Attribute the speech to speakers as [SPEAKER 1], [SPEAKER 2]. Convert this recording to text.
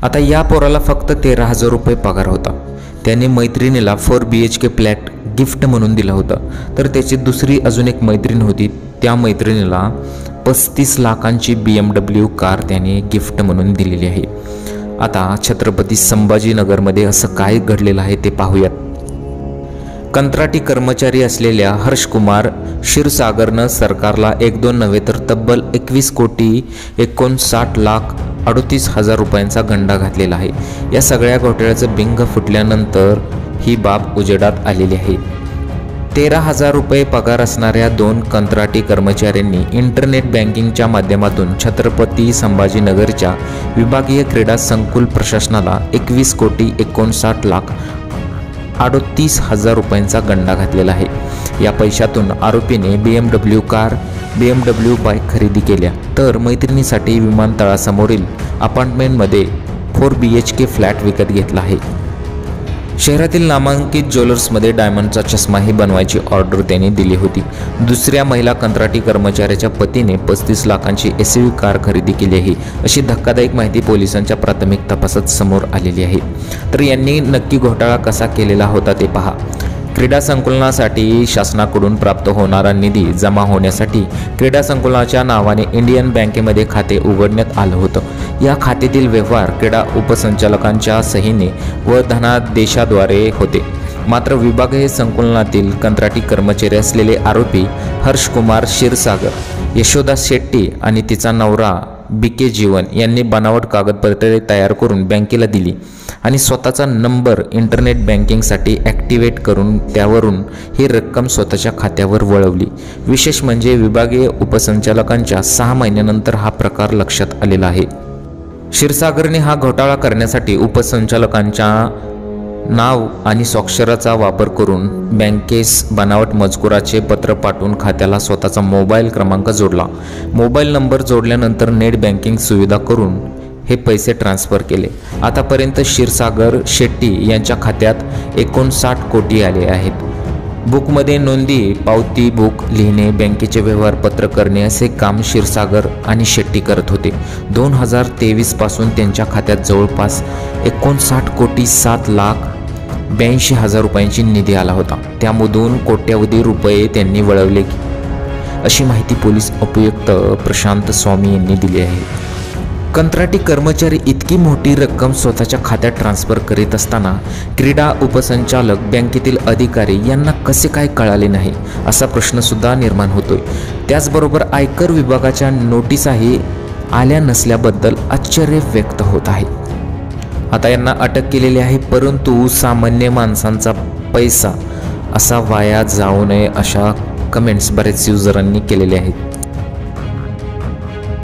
[SPEAKER 1] आता या पोराला फक्त 13,000 रुपये पगार होता। त्याने मैत्रिणीला 4 BHK फ्लॅट गिफ्ट म्हणून दिला होता। तर त्याची दुसरी अजून एक मैत्रीण होती, त्या मैत्रिणीला 35 लाखांची BMW कार त्याने गिफ्ट म्हणून दिलेली आहे। आता छत्रपती संभाजीनगरमध्ये असं काय घडलेलं आहे ते पाहूयात। कंत्राटी कर्मचारी असलेल्या हर्षकुमार क्षीरसागरनं सरकारला 1-2 नव्हे तर तब्बल 21,59,38,00,000 रुपयांचा गंडा घातलेला आहे। या सगळ्या घोटाळ्याचं बिंग फुटल्यानंतर ही बाब उजेडात आलेली आहे। 13,000 रुपये पगार असणाऱ्या 2 कंत्राटी कर्मचाऱ्यांनी इंटरनेट बँकिंगच्या माध्यमातून छत्रपती संभाजीनगरच्या विभागीय क्रीडा संकुल प्रशासनाला 21,59,38,00,000 रुपयांचा गंडा घातलेला आहे। या पैशातून आरोपीने BMW कार, BMW बाईक खरेदी केल्या, तर मैत्रिणीसाठी विमानतळासमोरील अपार्टमेंटमध्ये 4 BHK फ्लॅट विकत घेतला आहे। शहरातील नामांकित ज्वेलर्समध्ये डायमंडचा चष्माही बनवायची ऑर्डर त्यांनी दिली होती। दुसऱ्या महिला कंत्राटी कर्मचाऱ्याच्या पतीने 35 लाखांची SUV कार खरेदी केली आहे, अशी धक्कादायक माहिती पोलिसांच्या प्राथमिक तपासात समोर आलेली आहे। तर यांनी नक्की घोटाळा कसा केलेला होता ते पहा। क्रीडा संकुलनासाठी शासनाकडून प्राप्त होणारा निधी जमा होण्यासाठी क्रीडा संकुलनाच्या नावाने इंडियन बँकेमध्ये खाते उघडण्यात आलं होतं। या खात्यातील व्यवहार क्रीडा उपसंचालकांच्या सहीने व धनादेशाद्वारे होते। मात्र विभागीय संकुलनातील कंत्राटी कर्मचारी असलेले आरोपी हर्षकुमार क्षीरसागर, यशोदा शेट्टी आणि तिचा नवरा BK जीवन यांनी बनावट कागदपत्रे तयार करून बँकेला दिली आणि स्वतःचा नंबर इंटरनेट बँकिंगसाठी ॲक्टिवेट करून त्यावरून ही रक्कम स्वतःच्या खात्यावर वळवली। विशेष म्हणजे विभागीय उपसंचालकांच्या 6 महिन्यानंतर हा प्रकार लक्षात आलेला आहे। क्षीरसागरने हा घोटाळा करण्यासाठी उपसंचालकांच्या नाव आणि स्वाक्षराचा वापर करून बँकेस बनावट मजकुराचे पत्र पाठवून खात्याला स्वतःचा मोबाईल क्रमांक जोडला। मोबाईल नंबर जोडल्यानंतर नेट बँकिंग सुविधा करून हे पैसे ट्रान्सफर केले। आतापर्यंत क्षीरसागर शेट्टी यांच्या खात्यात 59 कोटी आले आहेत। बुकमध्ये नोंदी, पावती बुक लिहिणे, बँकेचे व्यवहार पत्र करणे असे काम क्षीरसागर आणि शेट्टी करत होते। 2023 पासून त्यांच्या खात्यात जवळपास 59,07,82,000 रुपयांची निधी आला होता। त्यामधून कोट्यवधी रुपये त्यांनी वळवले, अशी माहिती पोलीस उपयुक्त प्रशांत स्वामी यांनी दिली आहे। कंत्राटी कर्मचारी इतकी मोठी रक्कम स्वतःच्या खात्यात ट्रान्सफर करीत असताना क्रीडा उपसंचालक, बँकेतील अधिकारी यांना कसे काय कळाले नाही, असा प्रश्नसुद्धा निर्माण होतोय। त्याचबरोबर आयकर विभागाच्या नोटीसाही आल्या नसल्याबद्दल आश्चर्य व्यक्त होत आहे। आता यांना अटक केलेली आहे, परंतु सामान्य माणसांचा पैसा असा वाया जाऊ नये अशा कमेंट्स बरेच युजरांनी केलेले आहेत।